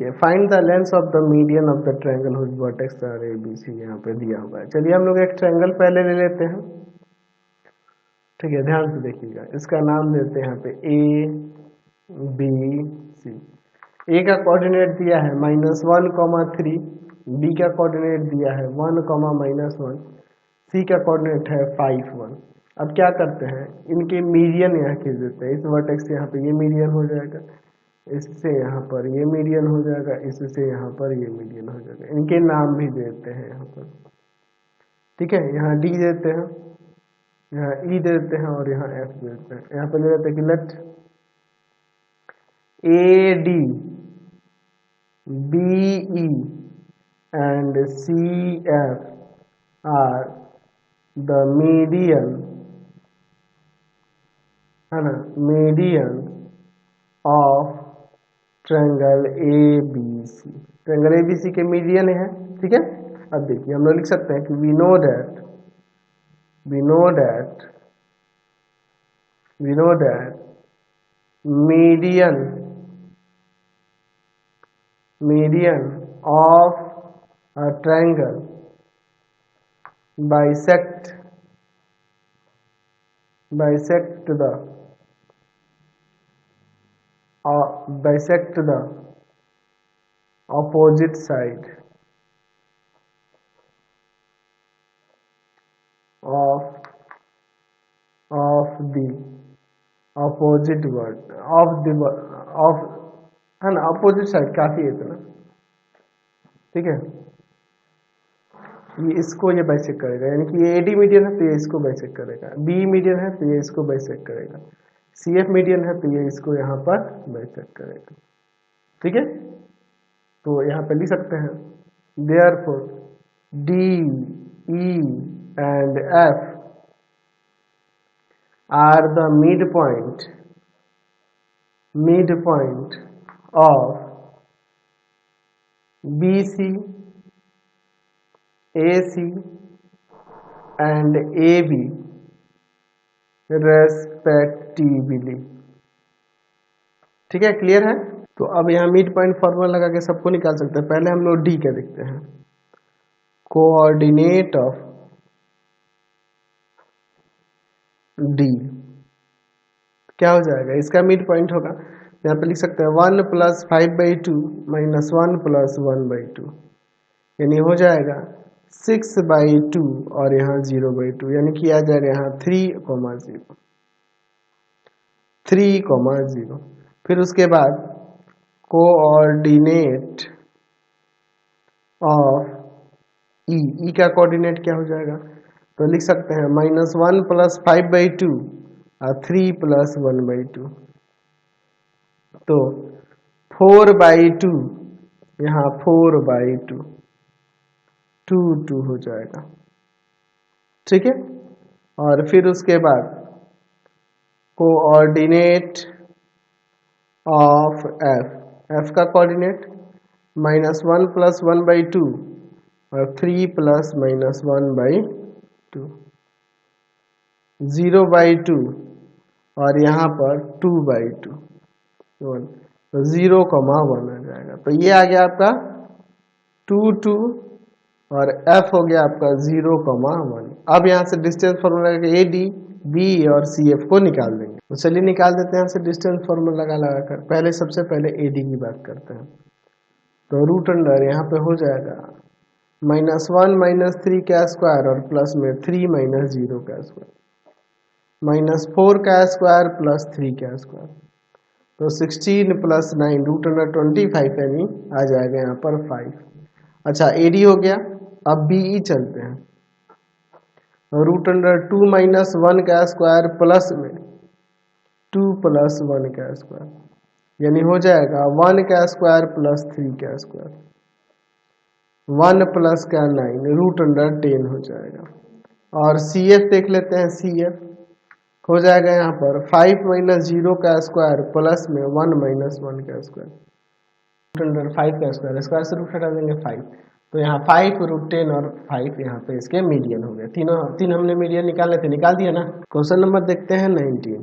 है, find the length of the median of the triangle whose vertex are A B C यहाँ पे दिया हुआ है। चलिए हम लोग एक ट्रायंगल पहले ले लेते हैं, ठीक है, ध्यान से देखिएगा। इसका नाम देते हैं यहाँ पे ए बी सी। ए का कोऑर्डिनेट दिया है -1,3, बी का कोऑर्डिनेट दिया है 1,-1, सी का कोऑर्डिनेट है 5,1। अब क्या करते हैं, इनके मीडियन यहाँ खींच देते हैं। इस वर्टेक्स से यहाँ पे ये मीडियन हो जाएगा, इससे यहाँ पर ये मीडियन हो जाएगा, इससे यहाँ पर ये मीडियन हो जाएगा। इनके नाम भी देते हैं यहाँ पर, ठीक है। यहाँ डी देते हैं, यहाँ ई देते हैं और यहाँ एफ देते हैं। यहाँ पर ले लेते हैं कि let A D B E and C F are the median, है ना, median of triangle A B C. Triangle A B C के मीडियन है, ठीक है। अब देखिए हम लोग लिख सकते हैं कि we know that median of a triangle bisect the opposite side of the opposite word of है ना, अपोजिट साइड काफी है इतना, ठीक है। ये इसको ये बाइसेक्ट करेगा, यानी कि ये एडी मीडियन है तो ये इसको बाइसेक्ट करेगा, बी मीडियन है तो ये इसको बाइसेक्ट करेगा, सी एफ मीडियन है तो ये इसको यहाँ पर बाइसेक्ट करेगा, ठीक है। तो यहाँ पे लिख सकते हैं therefore D E and F are the midpoint of BC, AC and AB respectively, ठीक है, क्लियर है। तो अब यहाँ मिड पॉइंट फॉर्मूला लगा के सबको निकाल सकते हैं। पहले हम लोग डी का देखते हैं, कोऑर्डिनेट ऑफ डी क्या हो जाएगा, इसका मिड पॉइंट होगा, यहाँ पे लिख सकते हैं 1 + 5/2 - 1 + 1/2, यानी हो जाएगा 6/2 और यहाँ 0/2, यानी कि आ जाएगा यहाँ 3,0। फिर उसके बाद कोऑर्डिनेट ऑफ ई का कोऑर्डिनेट क्या हो जाएगा, तो लिख सकते हैं -1 + 5/2 और 3 + 1/2, तो 4/2, यहाँ 4/2, 2 हो जाएगा, ठीक है। और फिर उसके बाद कोऑर्डिनेट ऑफ एफ का कोऑर्डिनेट -1 + 1/2 और 3 + -1/2, 0/2 और यहाँ पर 2/2, तो 0,1 आ जाएगा। तो ये आ गया आपका 2 और f हो गया आपका 0,1। अब यहाँ से डिस्टेंस फॉर्मूला लगा ए डी बी और सी एफ को निकाल देंगे। तो चलिए निकाल देते हैं यहाँ से डिस्टेंस फॉर्मूला लगा कर। पहले सबसे पहले ए डी की बात करते हैं, तो √अंडर यहाँ पे हो जाएगा -1 - 3 का स्क्वायर और प्लस में 3 - 0 का स्क्वायर, -4 का स्क्वायर प्लस 3 का स्क्वायर, तो 16 + 9 √25, यानी आ जाएगा यहाँ पर 5। अच्छा एडी हो गया। अब बीई चलते हैं, √2 - 1 का स्क्वायर प्लस में 2 + 1 का स्क्वायर, यानी हो जाएगा 1 का स्क्वायर प्लस 3 का स्क्वायर, 1 + 9 √10 हो जाएगा। और सी एफ देख लेते हैं, सी एफ हो जाएगा यहाँ पर 5 - 0 का स्क्वायर प्लस में 1 - 1 का स्क्वायर, √5 का स्क्वायर, स्क्वायर से रूट हटा देंगे 5, तो यहाँ 5 √10 और 5 यहाँ पे इसके मीडियन हो गए। तीन हमने मीडियन निकाले थे, निकाल दिया ना। क्वेश्चन नंबर देखते हैं 19।